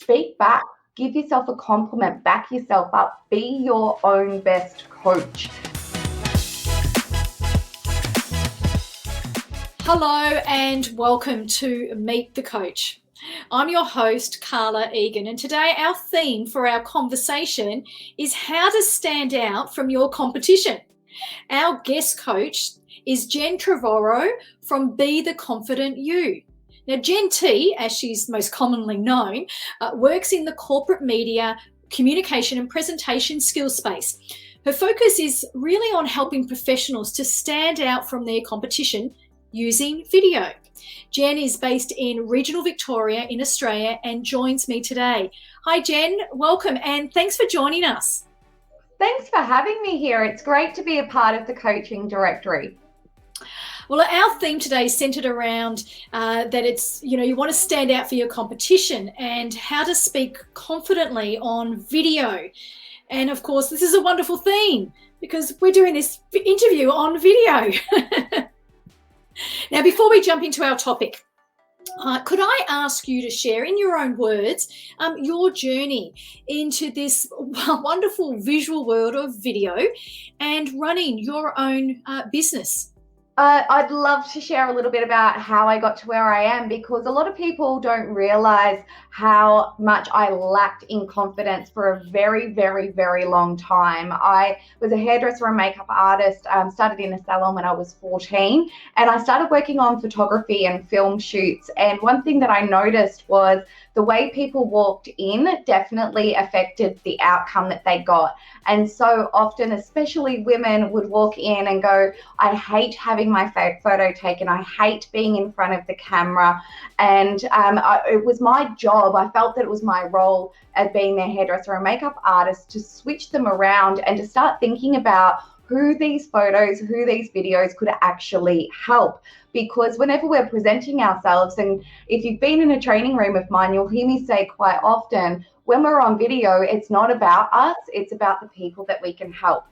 Speak back, give yourself a compliment, back yourself up, be your own best coach. Hello and welcome to Meet the Coach. I'm your host, Carla, Egan, and today our theme for our conversation is how to stand out from your competition. Our guest coach is Jen Trevorrow from Be the Confident You. Now, Jen T, as she's most commonly known, works in the corporate media, communication and presentation skills space. Her focus is really on helping professionals to stand out from their competition using video. Jen is based in regional Victoria in Australia and joins me today. Hi Jen, welcome and thanks for joining us. Thanks for having me here. It's great to be a part of the coaching directory. Well, our theme today is centered around that it's, you want to stand out for your competition and how to speak confidently on video. And of course, this is a wonderful theme because we're doing this interview on video. Now, before we jump into our topic, could I ask you to share in your own words your journey into this wonderful visual world of video and running your own business? I'd love to share a little bit about how I got to where I am, because a lot of people don't realize how much I lacked in confidence for a very, very, very long time. I was a hairdresser and makeup artist, started in a salon when I was 14, and I started working on photography and film shoots. And one thing that I noticed was the way people walked in definitely affected the outcome that they got. And so often, especially women, would walk in and go, I hate having my photo taken. I hate being in front of the camera. And it was my job. I felt that it was my role as being their hairdresser and makeup artist to switch them around and to start thinking about who these photos, who these videos could actually help. Because whenever we're presenting ourselves, and if you've been in a training room of mine, you'll hear me say quite often, when we're on video, it's not about us, it's about the people that we can help.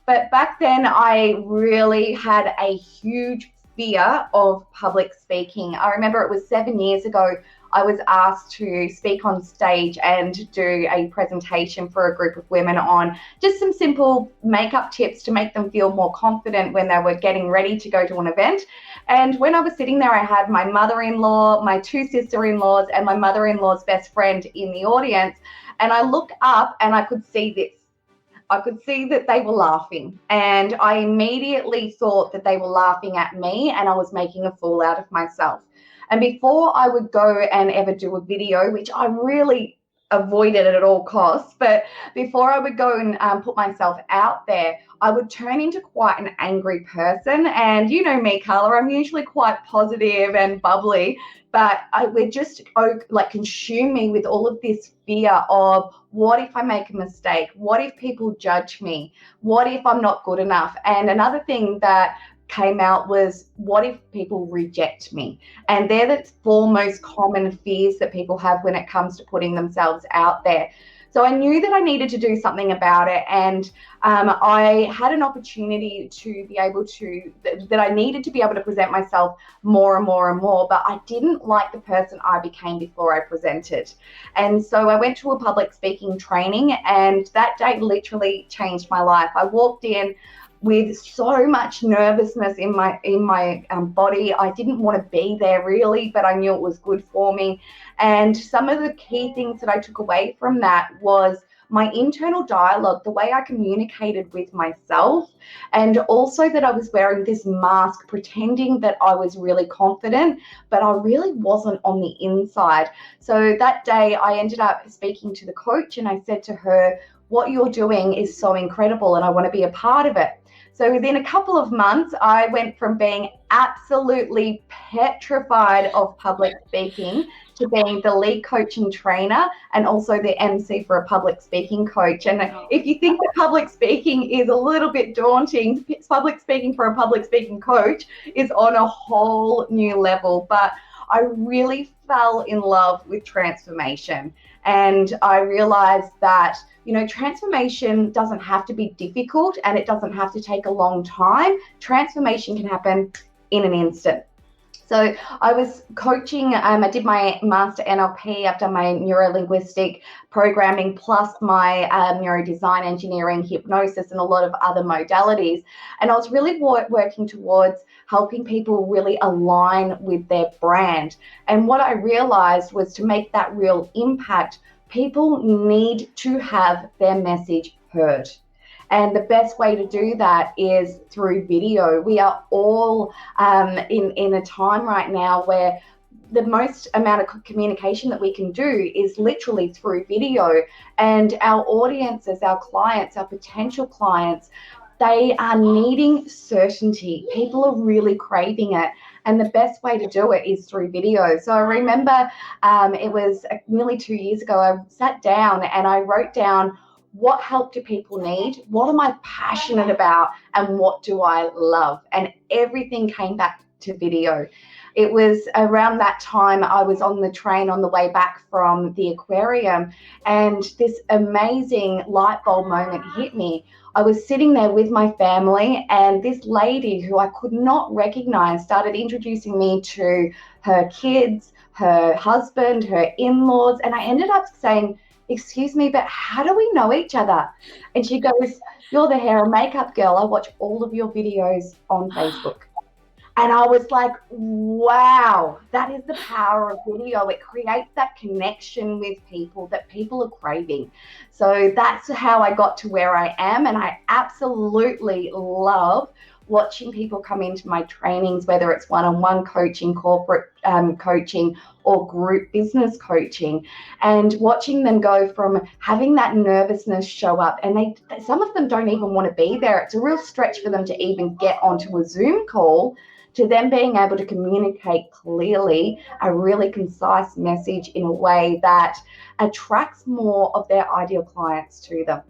But back then, I really had a huge fear of public speaking. I remember it was 7 years ago, I was asked to speak on stage and do a presentation for a group of women on just some simple makeup tips to make them feel more confident when they were getting ready to go to an event. And when I was sitting there, I had my mother-in-law, my two sister-in-laws, and my mother-in-law's best friend in the audience. And I looked up and I could see this. I could see that they were laughing, and I immediately thought that they were laughing at me and I was making a fool out of myself. And before I would go and ever do a video, which I really avoided at all costs, but before I would go and put myself out there, I would turn into quite an angry person. And you know me, Carla, I'm usually quite positive and bubbly, but I would just consume me with all of this fear of, what if I make a mistake? What if people judge me? What if I'm not good enough? And another thing that came out was, what if people reject me? And they're the four most common fears that people have when it comes to putting themselves out there. So I knew that I needed to do something about it, and I had an opportunity to be able to, that I needed to be able to present myself more and more and more, but I didn't like the person I became before I presented. And so I went to a public speaking training, and that day literally changed my life. I walked in with so much nervousness in my body. I didn't want to be there really, but I knew it was good for me. And some of the key things that I took away from that was my internal dialogue, the way I communicated with myself, and also that I was wearing this mask pretending that I was really confident, but I really wasn't on the inside. So that day I ended up speaking to the coach, and I said to her, what you're doing is so incredible and I want to be a part of it. So within a couple of months, I went from being absolutely petrified of public speaking to being the lead coach and trainer, and also the MC for a public speaking coach. And if you think that public speaking is a little bit daunting, public speaking for a public speaking coach is on a whole new level. But I really fell in love with transformation. And I realized that, transformation doesn't have to be difficult, and it doesn't have to take a long time. Transformation can happen in an instant. So I was coaching, I did my master NLP, I've done my neuro-linguistic programming, plus my neurodesign engineering, hypnosis, and a lot of other modalities. And I was really working towards helping people really align with their brand. And what I realized was, to make that real impact, people need to have their message heard. And the best way to do that is through video. We are all in a time right now where the most amount of communication that we can do is literally through video. And our audiences, our clients, our potential clients, they are needing certainty. People are really craving it. And the best way to do it is through video. So I remember it was nearly 2 years ago, I sat down and I wrote down, what help do people need? What am I passionate about? And what do I love? And everything came back to video. It was around that time I was on the train on the way back from the aquarium, and this amazing light bulb moment hit me. I was sitting there with my family, and this lady who I could not recognize started introducing me to her kids, her husband, her in-laws, and I ended up saying, excuse me, but how do we know each other? And she goes, you're the hair and makeup girl. I watch all of your videos on Facebook. And I was like, wow, that is the power of video. It creates that connection with people that people are craving. So that's how I got to where I am. And I absolutely love watching people come into my trainings, whether it's one-on-one coaching, corporate coaching, or group business coaching, and watching them go from having that nervousness show up, and some of them don't even want to be there. It's a real stretch for them to even get onto a Zoom call, to them being able to communicate clearly a really concise message in a way that attracts more of their ideal clients to them.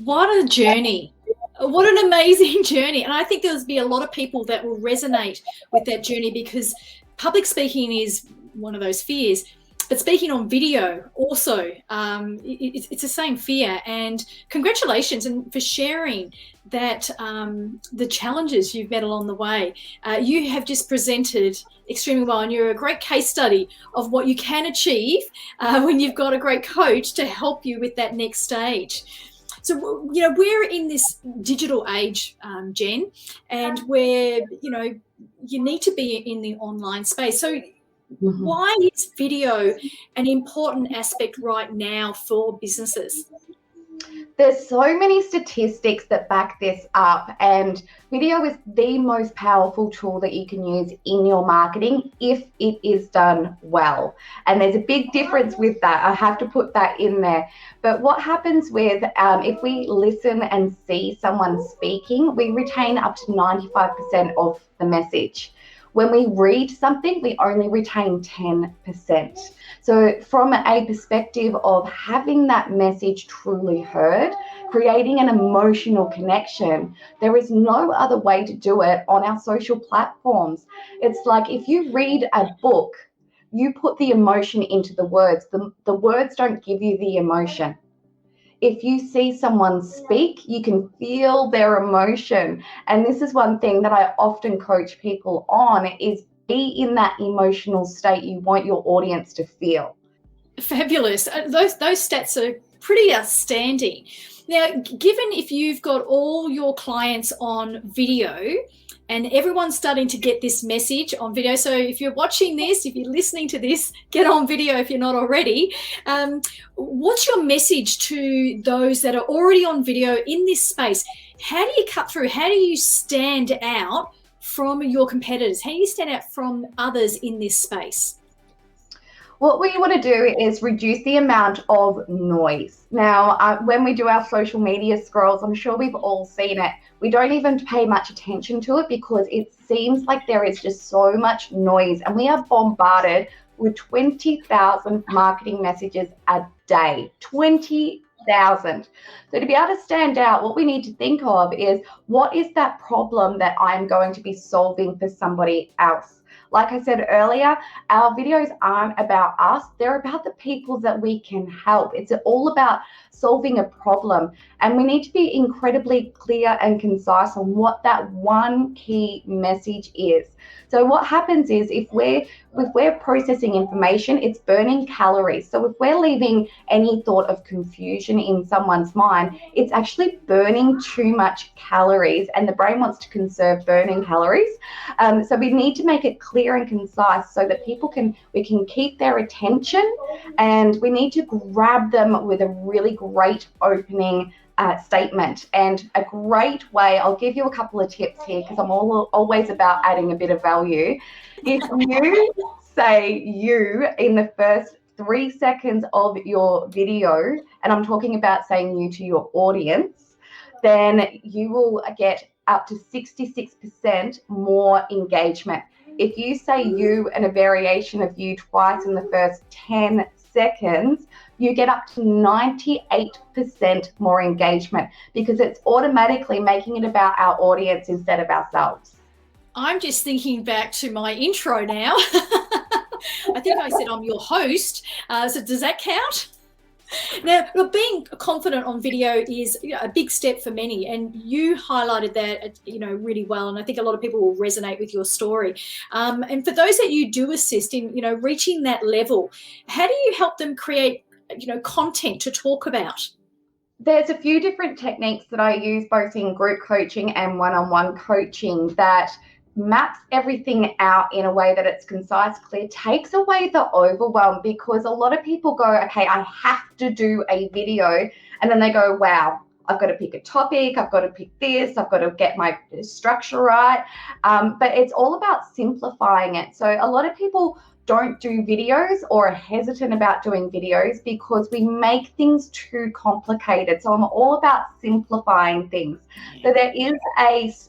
What a journey. What an amazing journey. And I think there'll be a lot of people that will resonate with that journey, because public speaking is one of those fears. But speaking on video also, it's the same fear. And congratulations and for sharing that, the challenges you've met along the way. You have just presented extremely well, and you're a great case study of what you can achieve when you've got a great coach to help you with that next stage. So, we're in this digital age, Jen, and where, you need to be in the online space. So why is video an important aspect right now for businesses? There's so many statistics that back this up, and video is the most powerful tool that you can use in your marketing if it is done well. And there's a big difference with that. I have to put that in there. But what happens with, if we listen and see someone speaking, we retain up to 95% of the message. When we read something, we only retain 10%. So from a perspective of having that message truly heard, creating an emotional connection, there is no other way to do it on our social platforms. It's like if you read a book, you put the emotion into the words. The words don't give you the emotion. If you see someone speak, you can feel their emotion. And this is one thing that I often coach people on, is be in that emotional state you want your audience to feel. Fabulous. Those stats are pretty outstanding. Now, given if you've got all your clients on video and everyone's starting to get this message on video, so if you're watching this, if you're listening to this, get on video if you're not already. What's your message to those that are already on video in this space? How do you cut through? How do you stand out from your competitors? How do you stand out from others in this space? What we want to do is reduce the amount of noise. Now, when we do our social media scrolls, I'm sure we've all seen it. We don't even pay much attention to it because it seems like there is just so much noise, and we are bombarded with 20,000 marketing messages a day. 20,000. So to be able to stand out, what we need to think of is, what is that problem that I'm going to be solving for somebody else? like I said earlier, our videos aren't about us. They're about the people that we can help. It's all about solving a problem. And we need to be incredibly clear and concise on what that one key message is. So what happens is if we're processing information, it's burning calories. So if we're leaving any thought of confusion in someone's mind, it's actually burning too much calories, and the brain wants to conserve burning calories. So we need to make it clear and concise so that we can keep their attention, and we need to grab them with a really great opening statement. And a great way, I'll give you a couple of tips here because I'm always about adding a bit of value. If you say you in the first 3 seconds of your video, and I'm talking about saying you to your audience, then you will get up to 66% more engagement. If you say you and a variation of you twice in the first 10 seconds, you get up to 98% more engagement because it's automatically making it about our audience instead of ourselves. I'm just thinking back to my intro now. I think I said I'm your host. So does that count? Now, look, being confident on video is a big step for many, and you highlighted that, really well. And I think a lot of people will resonate with your story. And for those that you do assist in, reaching that level, how do you help them create, content to talk about? There's a few different techniques that I use both in group coaching and one-on-one coaching that maps everything out in a way that it's concise, clear, takes away the overwhelm, because a lot of people go, okay, I have to do a video, and then they go, wow, I've got to pick a topic, I've got to pick this, I've got to get my structure right. But it's all about simplifying it. So a lot of people don't do videos or are hesitant about doing videos because we make things too complicated. So I'm all about simplifying things. So there is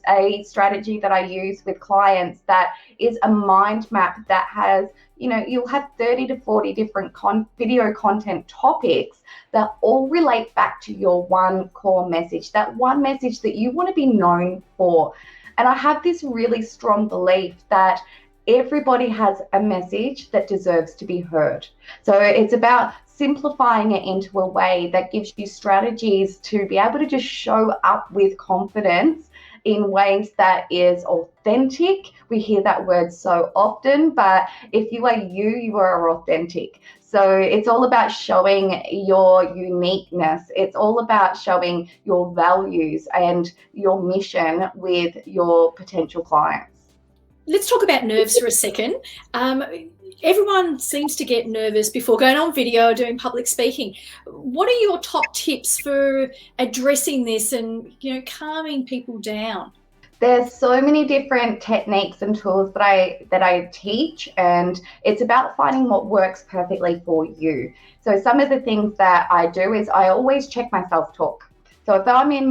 a strategy that I use with clients that is a mind map that has, you'll have 30 to 40 different video content topics that all relate back to your one core message, that one message that you want to be known for. And I have this really strong belief that everybody has a message that deserves to be heard. So it's about simplifying it into a way that gives you strategies to be able to just show up with confidence in ways that is authentic. We hear that word so often, but if you are you are authentic. So it's all about showing your uniqueness. It's all about showing your values and your mission with your potential clients. Let's talk about nerves for a second. Everyone seems to get nervous before going on video or doing public speaking. What are your top tips for addressing this and, calming people down? There's so many different techniques and tools that I teach, and it's about finding what works perfectly for you. So some of the things that I do is I always check my self-talk. So if I'm in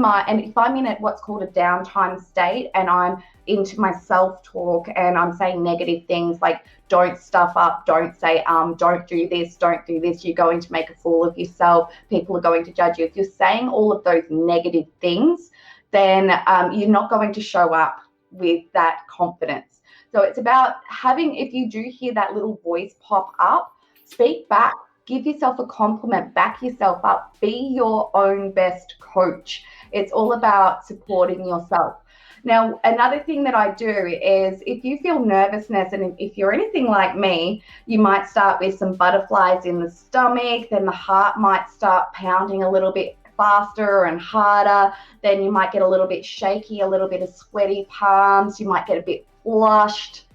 what's called a downtime state and I'm into my self-talk and I'm saying negative things like don't stuff up, don't say don't do this, you're going to make a fool of yourself, people are going to judge you. If you're saying all of those negative things, then you're not going to show up with that confidence. So it's about if you do hear that little voice pop up, speak back. Give yourself a compliment, back yourself up, be your own best coach. It's all about supporting yourself. Now, another thing that I do is if you feel nervousness, and if you're anything like me, you might start with some butterflies in the stomach, then the heart might start pounding a little bit faster and harder, then you might get a little bit shaky, a little bit of sweaty palms, you might get a bit flushed.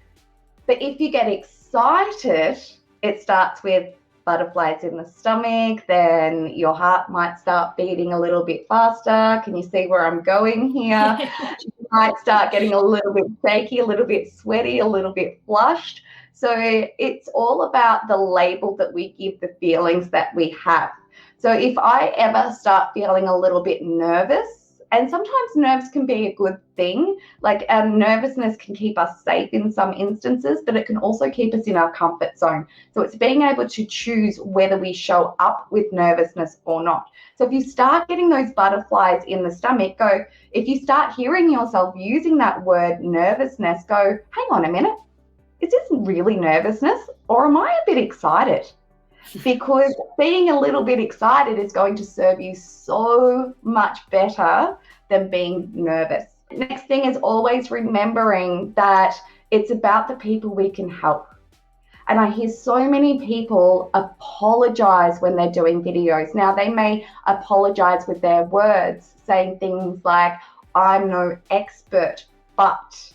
But if you get excited, it starts with butterflies in the stomach, then your heart might start beating a little bit faster. Can you see where I'm going here? You might start getting a little bit shaky, a little bit sweaty, a little bit flushed. So it's all about the label that we give the feelings that we have. So if I ever start feeling a little bit nervous, and sometimes nerves can be a good thing, like nervousness can keep us safe in some instances, but it can also keep us in our comfort zone. So it's being able to choose whether we show up with nervousness or not. So if you start getting those butterflies in the stomach, if you start hearing yourself using that word nervousness, hang on a minute. is this really nervousness or am I a bit excited? Because being a little bit excited is going to serve you so much better than being nervous. Next thing is always remembering that it's about the people we can help. And I hear so many people apologize when they're doing videos. Now, they may apologize with their words, saying things like, I'm no expert, but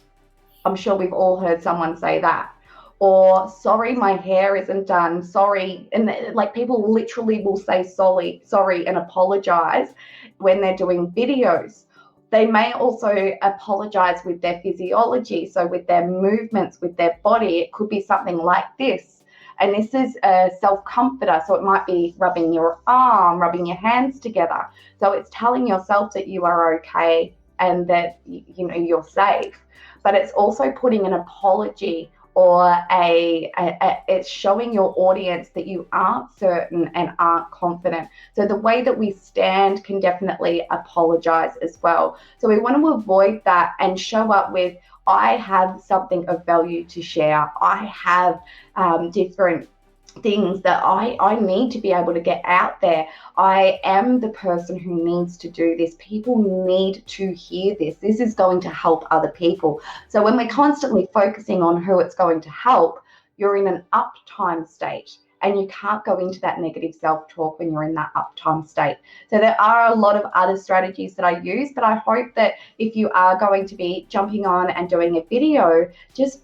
I'm sure we've all heard someone say that. Or, sorry, my hair isn't done, sorry. And like people literally will say sorry and apologize when they're doing videos. They may also apologize with their physiology, so with their movements, with their body. It could be something like this. And this is a self-comforter, so it might be rubbing your arm, rubbing your hands together. So it's telling yourself that you are okay and that you're safe. But it's also putting an apology or it's showing your audience that you aren't certain and aren't confident. So the way that we stand can definitely apologize as well. So we want to avoid that and show up with, I have something of value to share. I have different things that I need to be able to get out there. I am the person who needs to do this. People need to hear this. This is going to help other people. So when we're constantly focusing on who it's going to help, you're in an uptime state and you can't go into that negative self-talk when you're in that uptime state. So there are a lot of other strategies that I use, but I hope that if you are going to be jumping on and doing a video, just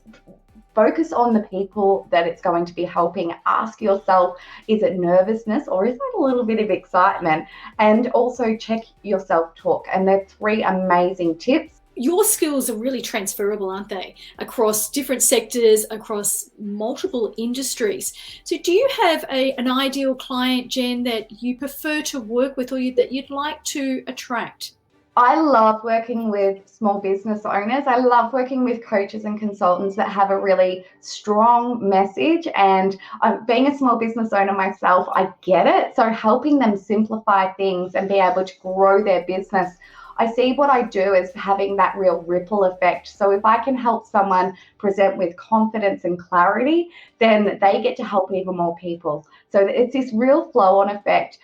focus on the people that it's going to be helping. Ask yourself, is it nervousness or is it a little bit of excitement? And also check your self-talk. And they're 3 amazing tips. Your skills are really transferable, aren't they? Across different sectors, across multiple industries. So do you have an ideal client, Jen, that you prefer to work with or that you'd like to attract? I love working with small business owners. I love working with coaches and consultants that have a really strong message. And being a small business owner myself, I get it. So helping them simplify things and be able to grow their business, I see what I do as having that real ripple effect. So if I can help someone present with confidence and clarity, then they get to help even more people. So it's this real flow-on effect.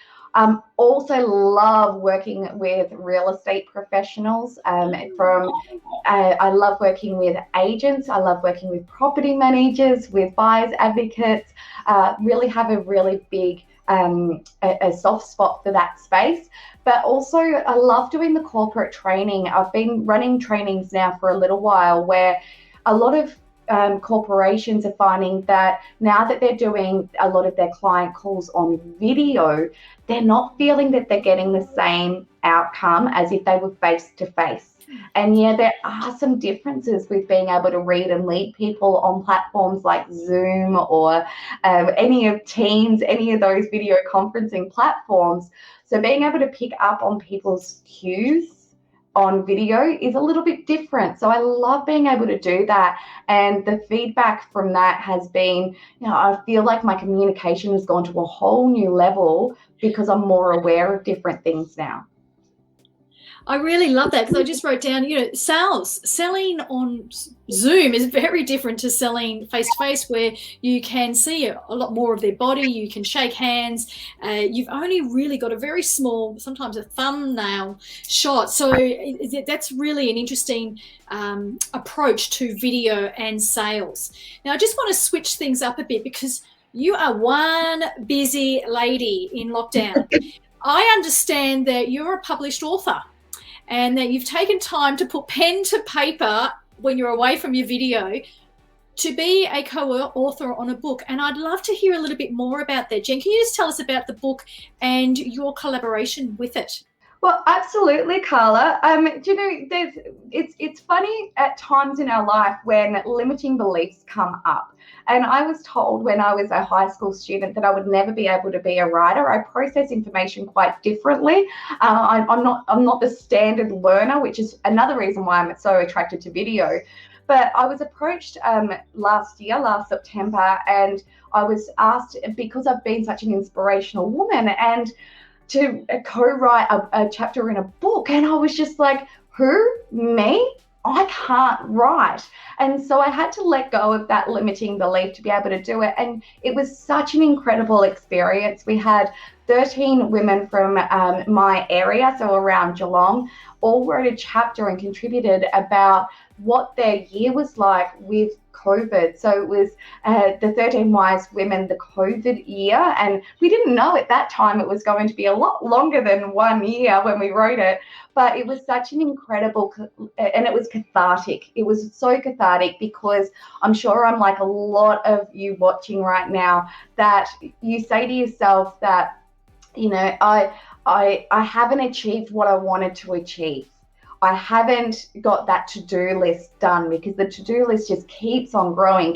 Also love working with real estate professionals. I love working with agents. I love working with property managers, with buyers advocates. Really have a really big a soft spot for that space. But also I love doing the corporate training. I've been running trainings now for a little while where a lot of corporations are finding that now that they're doing a lot of their client calls on video, they're not feeling that they're getting the same outcome as if they were face to face. And yeah, there are some differences with being able to read and lead people on platforms like Zoom or any of Teams, any of those video conferencing platforms. So being able to pick up on people's cues on video is a little bit different. So I love being able to do that. And the feedback from that has been, I feel like my communication has gone to a whole new level because I'm more aware of different things now. I really love that because I just wrote down, selling on Zoom is very different to selling face-to-face where you can see a lot more of their body, you can shake hands, you've only really got a very small, sometimes a thumbnail shot. So that's really an interesting approach to video and sales. Now, I just want to switch things up a bit because you are one busy lady in lockdown. I understand that you're a published author and that you've taken time to put pen to paper when you're away from your video to be a co-author on a book. And I'd love to hear a little bit more about that. Jen, can you just tell us about the book and your collaboration with it? Well, absolutely, Carla. It's funny at times in our life when limiting beliefs come up. And I was told when I was a high school student that I would never be able to be a writer. I process information quite differently. I'm not the standard learner, which is another reason why I'm so attracted to video. But I was approached last September, and I was asked, because I've been such an inspirational woman, and to co-write a chapter in a book. And I was just like, who? Me? I can't write. And so I had to let go of that limiting belief to be able to do it. And it was such an incredible experience. We had 13 women from my area, so around Geelong, all wrote a chapter and contributed about what their year was like with COVID. So it was the 13 Wise Women, the COVID year. And we didn't know at that time it was going to be a lot longer than 1 year when we wrote it. But it was such an incredible, and it was cathartic. It was so cathartic because I'm sure I'm like a lot of you watching right now, that you say to yourself that, you know, I haven't achieved what I wanted to achieve. I haven't got that to-do list done, because the to-do list just keeps on growing.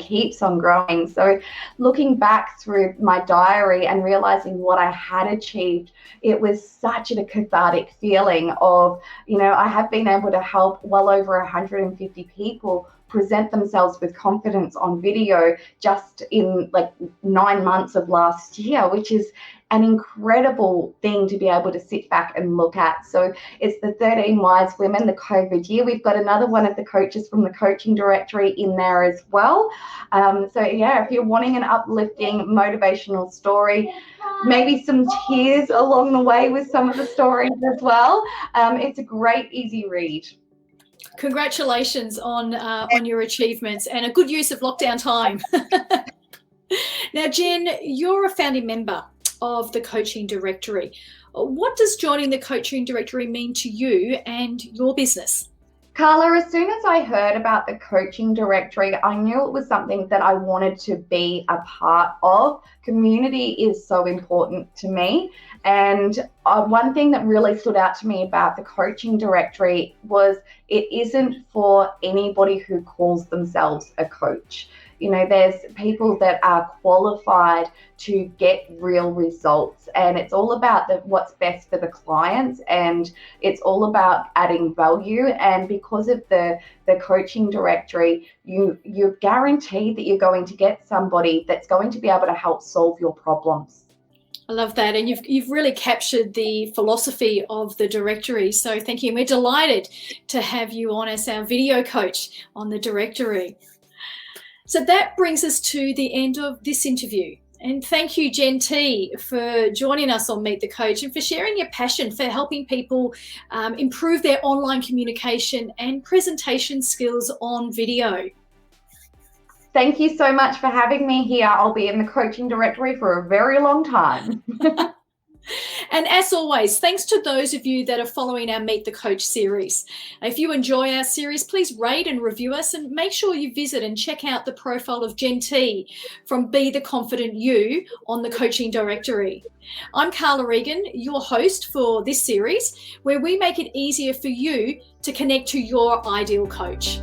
So looking back through my diary and realizing what I had achieved, it was such a cathartic feeling of, you know, I have been able to help well over 150 people present themselves with confidence on video just in like 9 months of last year, which is an incredible thing to be able to sit back and look at. So it's the 13 Wise Women, the COVID year. We've got another one of the coaches from the coaching directory in there as well. So yeah, if you're wanting an uplifting, motivational story, maybe some tears along the way with some of the stories as well, it's a great, easy read. Congratulations on your achievements and a good use of lockdown time. Now, Jen, you're a founding member of the coaching directory. What does joining the coaching directory mean to you and your business? Carla, as soon as I heard about the coaching directory, I knew it was something that I wanted to be a part of. Community is so important to me. And one thing that really stood out to me about the coaching directory was it isn't for anybody who calls themselves a coach. You know, there's people that are qualified to get real results, and it's all about what's best for the clients, and it's all about adding value. And because of the coaching directory, you're guaranteed that you're going to get somebody that's going to be able to help solve your problems. I love that, and you've really captured the philosophy of the directory. So thank you. We're delighted to have you on as our video coach on the directory. So that brings us to the end of this interview. And thank you, Jen T, for joining us on Meet the Coach and for sharing your passion for helping people improve their online communication and presentation skills on video. Thank you so much for having me here. I'll be in the coaching directory for a very long time. And as always, thanks to those of you that are following our Meet the Coach series. If you enjoy our series, please rate and review us, and make sure you visit and check out the profile of Jen T from Be the Confident You on the coaching directory. I'm Carla Egan, your host for this series, where we make it easier for you to connect to your ideal coach.